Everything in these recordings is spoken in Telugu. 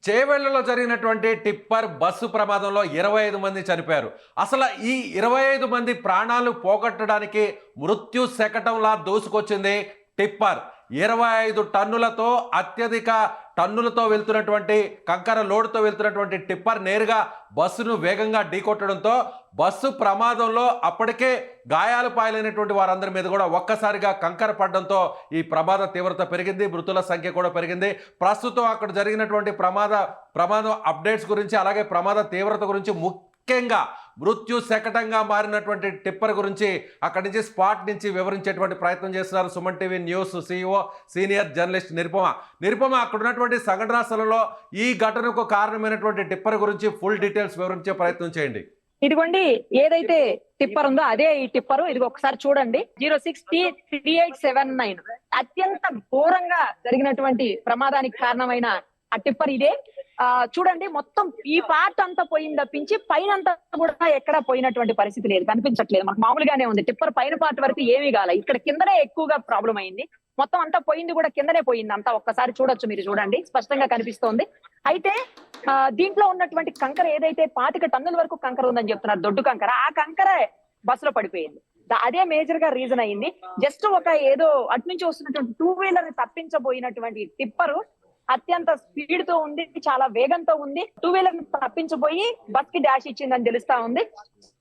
చేవెళ్లలో జరిగినటువంటి టిప్పర్ బస్సు ప్రమాదంలో 25 మంది చనిపోయారు. అసలు ఈ 25 మంది ప్రాణాలు పోగొట్టడానికి మృత్యు శకటంలా దూసుకొచ్చింది టిప్పర్. 25 టన్నులతో అత్యధిక టన్నులతో వెళ్తున్నటువంటి కంకర లోడుతో వెళ్తున్నటువంటి టిప్పర్ నేరుగా బస్సును వేగంగా ఢీకొట్టడంతో బస్సు ప్రమాదంలో అప్పటికే గాయాలు పాలైనటువంటి వారందరి మీద కూడా ఒక్కసారిగా కంకర పడడంతో ఈ ప్రమాద తీవ్రత పెరిగింది, మృతుల సంఖ్య కూడా పెరిగింది. ప్రస్తుతం అక్కడ జరిగినటువంటి ప్రమాదం అప్డేట్స్ గురించి, అలాగే ప్రమాద తీవ్రత గురించి, ముఖ్యంగా మృత్యు శకటంగా మారినటువంటి టిప్పర్ గురించి అక్కడి నుంచి స్పాట్ నుంచి వివరించేటువంటి ప్రయత్నం చేస్తున్నారు Suman TV news CEO senior journalist Nirupama అక్కడ ఉన్నటువంటి సంఘటనా స్థలంలో ఈ ఘటనకు కారణమైనటువంటి టిప్పర్ గురించి ఫుల్ డీటెయిల్స్ వివరించే ప్రయత్నం చేయండి. ఇదిగోండి, ఏదైతే టిప్పర్ ఉందో అదే ఈ టిప్పర్. ఇది ఒకసారి చూడండి. 06T3879 అత్యంత ఘోరంగా జరిగినటువంటి ప్రమాదానికి కారణమైన ఆ టిప్పర్ ఇదే. చూడండి, మొత్తం ఈ పార్ట్ అంతా పోయింది తప్పించి పైన అంతా కూడా ఎక్కడ పోయినటువంటి పరిస్థితి లేదు, కనిపించట్లేదు. మనకు మామూలుగానే ఉంది. టిప్పర్ పైన పార్ట్ వరకు ఏమీ కాలే, ఇక్కడ కిందనే ఎక్కువగా ప్రాబ్లం అయింది. మొత్తం అంతా పోయింది కూడా కిందనే పోయింది అంతా. ఒక్కసారి చూడొచ్చు, మీరు చూడండి, స్పష్టంగా కనిపిస్తోంది. అయితే దీంట్లో ఉన్నటువంటి కంకర ఏదైతే 25 టన్నుల వరకు కంకర ఉందని చెప్తున్నారు, దొడ్డు కంకర, ఆ కంకర బస్సులో పడిపోయింది. అదే మేజర్ గా రీజన్ అయింది. జస్ట్ ఒక ఏదో అటు నుంచి వస్తున్నటువంటి 2 వీలర్ ని తప్పించబోయినటువంటి టిప్పరు అత్యంత స్పీడ్ తో ఉంది, చాలా వేగంతో ఉంది. 2 వీలర్ ని తప్పించబోయి బస్ కి డాష్ ఇచ్చిందని తెలుస్తా ఉంది.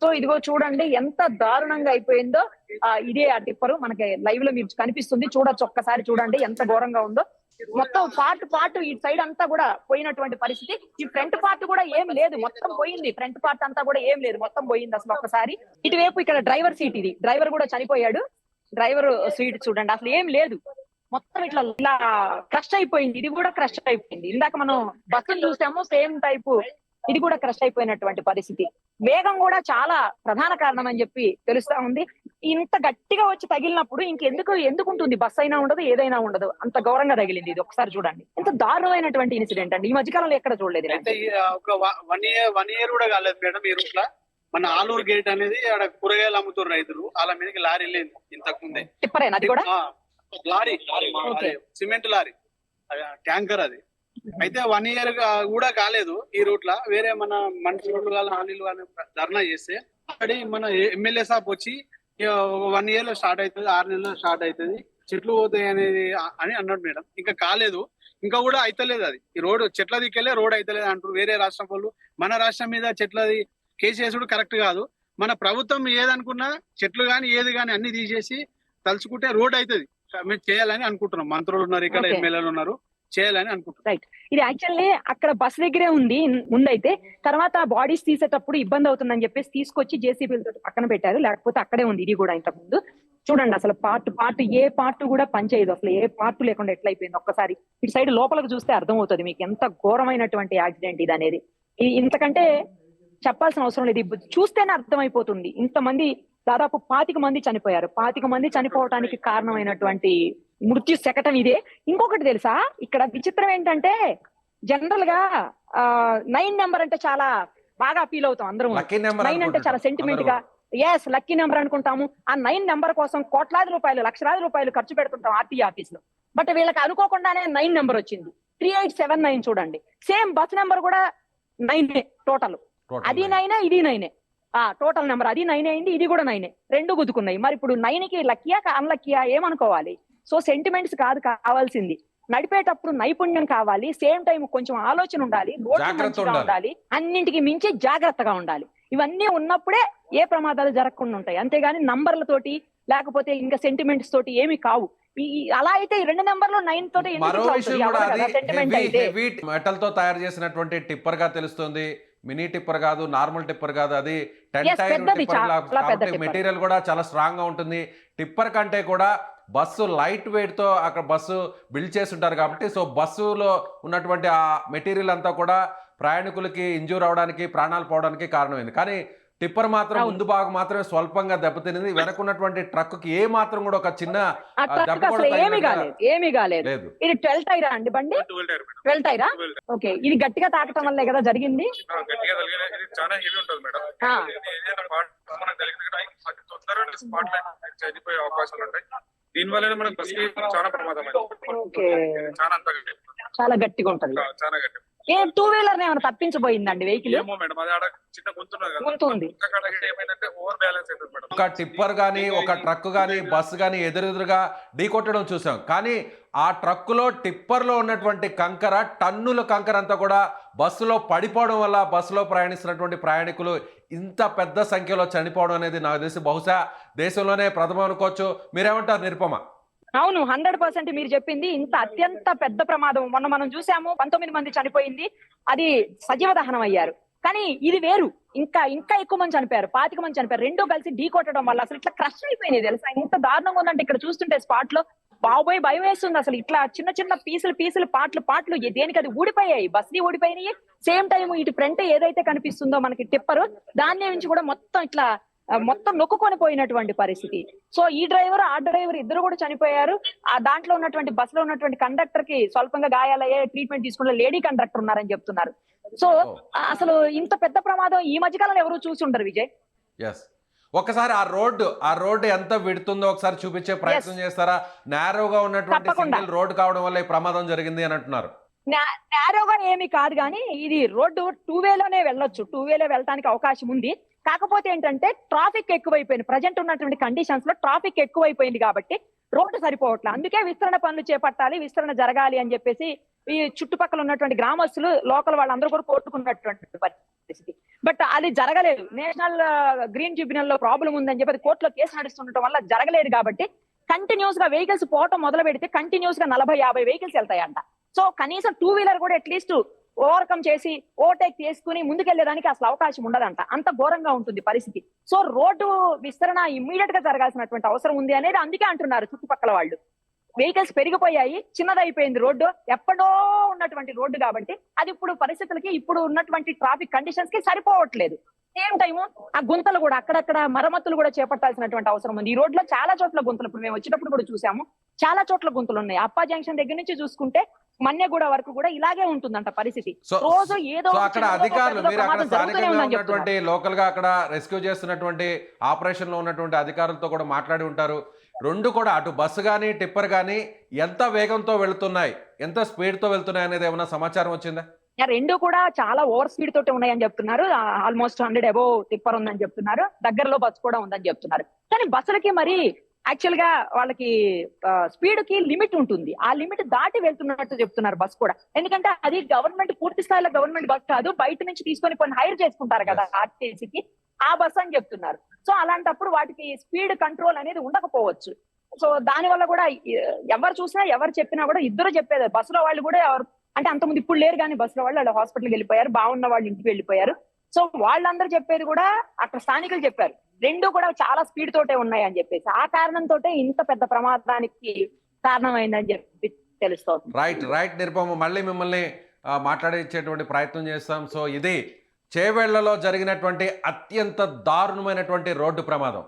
సో ఇదిగో చూడండి ఎంత దారుణంగా అయిపోయిందో. ఇదే ఆ టిప్పరు మనకి లైవ్ లో మీరు కనిపిస్తుంది, చూడొచ్చు. ఒక్కసారి చూడండి ఎంత ఘోరంగా ఉందో. మొత్తం పార్ట్ ఈ సైడ్ అంతా కూడా పోయినటువంటి పరిస్థితి. ఈ ఫ్రంట్ పార్ట్ కూడా ఏం లేదు, మొత్తం పోయింది. ఫ్రంట్ పార్ట్ అంతా కూడా ఏం లేదు, మొత్తం పోయింది అసలు. ఒక్కసారి ఇటువైపు ఇక్కడ డ్రైవర్ సీట్, ఇది డ్రైవర్ కూడా చనిపోయాడు. డ్రైవర్ సీట్ చూడండి, అసలు ఏం లేదు, మొత్తం ఇలా క్రష్ అయిపోయింది. ఇది కూడా క్రష్ అయిపోయింది. ఇందాక మనం బస్సును చూసాము, సేమ్ టైపు ఇది కూడా క్రష్ అయిపోయినటువంటి పరిస్థితి. వేగం కూడా చాలా ప్రధాన కారణం అని చెప్పి తెలుస్తా ఉంది. ఇంత గట్టిగా వచ్చి తగిలినప్పుడు ఎందుకు ఉంటుంది, బస్ అయినా ఉండదు, ఏదైనా ఉండదు, అంత ఘోరంగా తగిలింది. ఇది ఒకసారి చూడండి, ఎంత దారుణమైనటువంటి ఇన్సిడెంట్ అండి. ఈ మధ్యకాలంలో ఎక్కడ చూడలేదు. ఒక వన్ ఇయర్ కూడా కాలేదు మేడం. ఈ రూట్ లో మన ఆలూరు గేట్ అనేది ఆడ కూరగాయలు అమ్ముతారు రైతులు, వాళ్ళ మీదకి లారీ లేదు ఇంతకు ముందే. టిప్పరేనా అది కూడా? లారీ, సిమెంట్ లారీ, ట్యాంకర్ అది. అయితే 1 ఇయర్ కూడా కాలేదు ఈ రూట్ లా. వేరే మన మనుషులు హాలీలు ధర్నా చేస్తే అక్కడి మన ఎమ్మెల్యే సాబ్ వచ్చి 1 ఇయర్ లో స్టార్ట్ అవుతుంది, 6 నెలల్లో స్టార్ట్ అవుతుంది, చెట్లు పోతాయి అనేది అని అన్నాడు మేడం. ఇంకా కాలేదు, ఇంకా కూడా అయితలేదు. అది ఈ రోడ్ చెట్ల దిక్కెళ్ళే రోడ్ అయితలేదు అంటారు వేరే రాష్ట్రం వాళ్ళు. మన రాష్ట్రం మీద చెట్లది కేసు చేసుడు కరెక్ట్ కాదు. మన ప్రభుత్వం ఏదనుకున్నా చెట్లు గాని ఏది గాని అన్ని తీసేసి తలుచుకుంటే రోడ్ అవుతుంది. మేము చేయాలని అనుకుంటున్నాం. మంత్రులు ఉన్నారు ఇక్కడ, ఎమ్మెల్యేలు ఉన్నారు, చేయాలని అనుకుంటున్నాం. రైట్. ఇది యాక్చువల్లీ అక్కడ బస్ దగ్గరే ఉంది ముందైతే. తర్వాత బాడీస్ తీసేటప్పుడు ఇబ్బంది అవుతుందని చెప్పేసి తీసుకొచ్చి జేసీబీలతో పక్కన పెట్టారు, లేకపోతే అక్కడే ఉంది ఇది కూడా ఇంతకు ముందు. చూడండి అసలు పార్ట్ ఏ పార్ట్ కూడా పనిచేయదు, అసలు ఏ పార్ట్ లేకుండా ఎట్లయిపోయింది. ఒక్కసారి ఇటు సైడ్ లోపలికి చూస్తే అర్థమవుతుంది మీకు ఎంత ఘోరమైనటువంటి యాక్సిడెంట్ ఇది అనేది. ఇంతకంటే చెప్పాల్సిన అవసరం లేదు, చూస్తేనే అర్థమైపోతుంది. ఇంతమంది, దాదాపు 25 మంది చనిపోయారు. 25 మంది చనిపోవటానికి కారణమైనటువంటి మృత్యు శకటం ఇదే. ఇంకొకటి తెలుసా, ఇక్కడ విచిత్రం ఏంటంటే జనరల్ గా 9 నెంబర్ అంటే చాలా బాగా ఫీల్ అవుతాం అందరం. 9 అంటే చాలా సెంటిమెంట్ గా, ఎస్ లక్కీ నెంబర్ అనుకుంటాము. ఆ 9 నెంబర్ కోసం కోట్లాది రూపాయలు, లక్షలాది రూపాయలు ఖర్చు పెడుతుంటాం ఆర్టీఏ ఆఫీస్ లో. బట్ వీళ్ళకి అనుకోకుండానే 9 నెంబర్ వచ్చింది. 3879 చూడండి, సేమ్ బస్ నెంబర్ కూడా 9 టోటల్. అది 9 ఇది 9 టోటల్ నెంబర్. అది 9 అయింది, ఇది కూడా 9, రెండు గుద్దుకున్నాయి. మరి ఇప్పుడు 9 కి లక్కీయా అన్లక్కీయా ఏమనుకోవాలి? సో సెంటిమెంట్స్ కాదు కావాల్సింది, నడిపేటప్పుడు నైపుణ్యం కావాలి, సేమ్ టైం కొంచెం ఆలోచన ఉండాలి, ఉండాలి, అన్నింటికి మించి జాగ్రత్తగా ఉండాలి. ఇవన్నీ ఉన్నప్పుడే ఏ ప్రమాదాలు జరగకుండా ఉంటాయి. అంతేగాని నంబర్లతోటి లేకపోతే ఇంకా సెంటిమెంట్స్ తోటి ఏమి కావు. అలా అయితే 2 నెంబర్లు 9 తోటి మెటల్ తో తయారు చేసినటువంటి టిప్పర్ గా తెలుస్తుంది. మినీ టిప్పర్ కాదు, నార్మల్ టిప్పర్ కాదు, అది 10 టైర్ టిప్పర్. మెటీరియల్ కూడా చాలా స్ట్రాంగ్ గా ఉంటుంది. టిప్పర్ కంటే కూడా బస్సు లైట్ వెయిట్ తో అక్కడ బస్సు బిల్డ్ చేసి ఉంటారు కాబట్టి, సో బస్సులో ఉన్నటువంటి ఆ మెటీరియల్ అంతా కూడా ప్రయాణికులకి ఇంజూర్ అవడానికి, ప్రాణాలు పోవడానికి కారణమైంది. కానీ టిప్పర్ మాత్రం ముందు భాగం మాత్రమే స్వల్పంగా దెబ్బతినింది. వెనకున్నటువంటి ట్రక్ కి ఏ మాత్రం కూడా ఒక చిన్న ఏమీ కాలేదు. ఇది 12 టైరా అండి బండి? 12 టైరా? ఓకే. ఇది గట్టిగా తాకటం వల్లే కదా జరిగింది. చనిపోయే అవకాశాలు ఉంటాయి. దీని వల్ల మనకు బస్ చాలా ప్రమాదం, చాలా గట్టిగా ఉంటుంది. చాలా గట్టి. ఏ టూ వీలర్ ఏమైనా తప్పించబోయిందండి వెహికల్? ఏమో మేడం, అది ఆడ చిన్న గుంతున్నది కదా, గుంతుంది. అక్కడ ఏమైందంటే ఓవర్ బ్యాలెన్స్ అవుతుంది మేడం. ఒక టిప్పర్ కానీ ఒక ట్రక్ కానీ బస్సు కానీ ఎదురెదురుగా ఢీకొట్టడం చూసాం. కానీ ఆ ట్రక్కులో టిప్పర్లో ఉన్నటువంటి కంకర, టన్నుల కంకర అంతా కూడా బస్సులో పడిపోవడం వల్ల బస్సులో ప్రయాణిస్తున్నటువంటి ప్రయాణికులు ఇంత పెద్ద సంఖ్యలో చనిపోవడం అనేది నాకు తెలిసి బహుశా దేశంలోనే ప్రథమం అనుకోవచ్చు. మీరేమంటారు నిరుపమ? అవును, 100% మీరు చెప్పింది. ఇంత అత్యంత పెద్ద ప్రమాదం మొన్న మనం చూసాము, 19 మంది చనిపోయింది, అది సజీవ దహనం అయ్యారు. కానీ ఇది వేరు, ఇంకా ఎక్కువ మంది చనిపోయారు, 25 మంది చనిపోయారు. రెండూ కలిసి ఢీ కొట్టడం వల్ల అసలు ఇట్లా క్రష్ అయిపోయినాయి తెలుసా. ఇంత దారుణంగా ఉందంటే ఇక్కడ చూస్తుంటే స్పాట్ లో బాబోయ్ భయం వేస్తుంది. అసలు ఇట్లా చిన్న చిన్న పీసులు పాటలు దేనికి అది ఊడిపోయాయి, బస్సులు ఊడిపోయినాయి. సేమ్ టైం ఇటు ఫ్రంట్ ఏదైతే కనిపిస్తుందో మనకి టిప్పర్, దాని నుంచి కూడా మొత్తం ఇట్లా మొత్తం నొక్కుకొని పోయినటువంటి పరిస్థితి. సో ఈ డ్రైవర్ ఆ డ్రైవర్ ఇద్దరు కూడా చనిపోయారు. ఆ దాంట్లో ఉన్నటువంటి బస్సులో ఉన్నటువంటి కండక్టర్ కి స్వల్పంగా గాయాలయ్యే, ట్రీట్మెంట్ తీసుకున్న లేడీ కండక్టర్ ఉన్నారని చెప్తున్నారు. సో అసలు ఇంత పెద్ద ప్రమాదం ఈ మధ్యకాలంలో ఎవరు చూసి ఉండరు విజయ్. ఎస్, ఒకసారి ఆ రోడ్డు ఎంత విడుతుందో ఒకసారి చూపించే ప్రయత్నం చేస్తారా? నేరోగా ఉన్నటువంటి సింగిల్ రోడ్ కావడం వల్ల ఈ ప్రమాదం జరిగింది అని అంటున్నారు. నేరోగా ఏమి కాదు, కానీ ఇది రోడ్డు 2 వేలోనే వెళ్ళొచ్చు, 2 వేలో వెళ్ళడానికి అవకాశం ఉంది. కాకపోతే ఏంటంటే ట్రాఫిక్ ఎక్కువైపోయింది, ప్రజెంట్ ఉన్నటువంటి కండిషన్స్ లో ట్రాఫిక్ ఎక్కువైపోయింది కాబట్టి రోడ్డు సరిపోవట్లేదు. అందుకే విస్తరణ పనులు చేపట్టాలి, విస్తరణ జరగాలి అని చెప్పేసి ఈ చుట్టుపక్కల ఉన్నటువంటి గ్రామస్తులు, లోకల్ వాళ్ళందరూ కూడా కోరుకున్నటువంటి పరిస్థితి. బట్ అది జరగలేదు. నేషనల్ గ్రీన్ ట్రిబ్యునల్ లో ప్రాబ్లం ఉందని చెప్పి కోర్టులో కేసు నడుస్తుండటం వల్ల జరగలేదు. కాబట్టి కంటిన్యూస్ గా వెహికల్స్ పోవటం మొదలు పెడితే కంటిన్యూస్ గా 40-50 వెహికల్స్ వెళ్తాయంట. సో కనీసం 2 వీలర్ కూడా అట్లీస్ట్ ఓవర్కమ్ చేసి ఓవర్టేక్ చేసుకుని ముందుకెళ్లేదానికి అసలు అవకాశం ఉండదంట. అంత ఘోరంగా ఉంటుంది పరిస్థితి. సో రోడ్డు విస్తరణ ఇమ్మీడియట్ గా జరగాల్సినటువంటి అవసరం ఉంది అనేది అందుకే అంటున్నారు చుట్టుపక్కల వాళ్ళు. వెహికల్స్ పెరిగిపోయాయి, చిన్నదైపోయింది రోడ్డు, ఎప్పుడో ఉన్నటువంటి రోడ్డు కాబట్టి అది ఇప్పుడు పరిస్థితులకి, ఇప్పుడు ఉన్నటువంటి ట్రాఫిక్ కండిషన్స్ కి సరిపోవట్లేదు. సేమ్ టైము ఆ గుంతలు కూడా అక్కడక్కడ మరమ్మతులు కూడా చేపట్టాల్సినటువంటి అవసరం ఉంది. ఈ రోడ్లో చాలా చోట్ల గుంతలు, ఇప్పుడు మేము వచ్చేటప్పుడు కూడా చూసాము, చాలా చోట్ల గుంతలు ఉన్నాయి. అప్పా జంక్షన్ దగ్గర నుంచి చూసుకుంటే మన్యగూడ వరకు కూడా ఇలాగే ఉంటుందంట పరిస్థితి. రోజు ఏదో అక్కడ అధికారులు, మీరు అక్కడ స్థానికంగా ఉన్నటువంటి లోకల్ గా అక్కడ రెస్క్యూ చేస్తున్నటువంటి ఆపరేషన్ లో ఉన్నటువంటి అధికారులతో కూడా మాట్లాడి ఉంటారు. రెండు కూడా అటు బస్సు కానీ టిప్పర్ కానీ ఎంత వేగంతో వెళుతున్నాయి, ఎంత స్పీడ్ తో వెళ్తున్నాయి అనేది ఏమైనా సమాచారం వచ్చిందా? రెండు కూడా చాలా ఓవర్ స్పీడ్ తోటి ఉన్నాయని చెప్తున్నారు. ఆల్మోస్ట్ 100 అబోవ్ టిప్పర్ ఉందని చెప్తున్నారు, దగ్గరలో బస్సు కూడా ఉందని చెప్తున్నారు. కానీ బస్సులకి మరి యాక్చువల్ గా వాళ్ళకి స్పీడ్ కి లిమిట్ ఉంటుంది, ఆ లిమిట్ దాటి వెళ్తున్నట్టు చెప్తున్నారు బస్ కూడా. ఎందుకంటే అది గవర్నమెంట్, పూర్తి స్థాయిలో గవర్నమెంట్ బస్ కాదు, బయట నుంచి తీసుకొని కొన్ని హైర్ చేసుకుంటారు కదా ఆర్టీసీకి, ఆ బస్ అని చెప్తున్నారు. సో అలాంటప్పుడు వాటికి స్పీడ్ కంట్రోల్ అనేది ఉండకపోవచ్చు. సో దాని వల్ల కూడా ఎవరు చూసినా ఎవరు చెప్పినా కూడా ఇద్దరు చెప్పేది, బస్సులో వాళ్ళు కూడా ఎవరు అంటే అంతకుముందు ఇప్పుడు లేరు, కానీ బస్సులో వాళ్ళు హాస్పిటల్కి వెళ్ళిపోయారు, బాగున్న వాళ్ళు ఇంటికి వెళ్ళిపోయారు. సో వాళ్ళందరూ చెప్పేది కూడా అక్కడ స్థానికులు చెప్పారు, రెండు కూడా చాలా స్పీడ్ తోటే ఉన్నాయి అని చెప్పేసి. ఆ కారణంతో ఇంత పెద్ద ప్రమాదానికి కారణమైందని చెప్పి తెలుస్తోంది. రైట్ నిరుపమ, మళ్ళీ మిమ్మల్ని మాట్లాడించేటువంటి ప్రయత్నం చేస్తాం. సో ఇది చేవెళ్లలో జరిగినటువంటి అత్యంత దారుణమైనటువంటి రోడ్డు ప్రమాదం.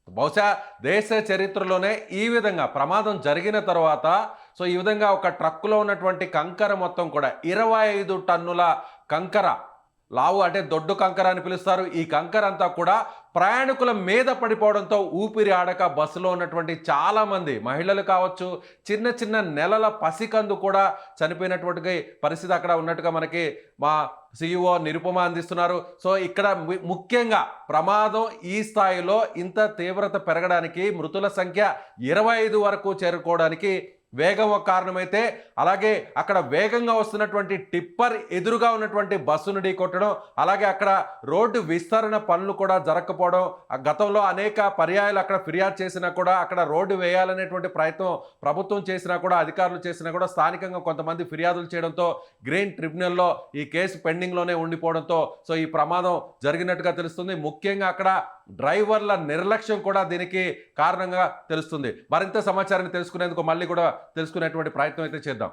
బహుశా దేశ చరిత్రలోనే ఈ విధంగా ప్రమాదం జరిగిన తర్వాత సో ఈ విధంగా ఒక ట్రక్కులో ఉన్నటువంటి కంకర మొత్తం కూడా 25 టన్నుల కంకర, లావు అంటే దొడ్డు కంకర అని పిలుస్తారు, ఈ కంకర అంతా కూడా ప్రయాణికుల మీద పడిపోవడంతో ఊపిరి ఆడక బస్సులో ఉన్నటువంటి చాలామంది మహిళలు కావచ్చు, చిన్న చిన్న నెలల పసికందు కూడా చనిపోయినటువంటి పరిస్థితి అక్కడ ఉన్నట్టుగా మనకి మా CEO నిరుపమ అందిస్తున్నారు. సో ఇక్కడ ముఖ్యంగా ప్రమాదం ఈ స్థాయిలో ఇంత తీవ్రత పెరగడానికి, మృతుల సంఖ్య 25 వరకు చేరుకోవడానికి వేగం ఒక కారణమైతే, అలాగే అక్కడ వేగంగా వస్తున్నటువంటి టిప్పర్ ఎదురుగా ఉన్నటువంటి బస్సును ఢీకొట్టడం, అలాగే అక్కడ రోడ్డు విస్తరణ పనులు కూడా జరగకపోవడం, గతంలో అనేక పర్యాయాలు అక్కడ ఫిర్యాదు చేసినా కూడా, అక్కడ రోడ్డు వేయాలనేటువంటి ప్రయత్నం ప్రభుత్వం చేసినా కూడా, అధికారులు చేసినా కూడా స్థానికంగా కొంతమంది ఫిర్యాదులు చేయడంతో గ్రీన్ ట్రిబ్యునల్లో ఈ కేసు పెండింగ్లోనే ఉండిపోవడంతో సో ఈ ప్రమాదం జరిగినట్టుగా తెలుస్తుంది. ముఖ్యంగా అక్కడ డ్రైవర్ల నిర్లక్ష్యం కూడా దీనికి కారణంగా తెలుస్తుంది. మరింత సమాచారాన్ని తెలుసుకునేందుకు మళ్ళీ కూడా తెలుసుకునేటువంటి ప్రయత్నం అయితే చేద్దాం.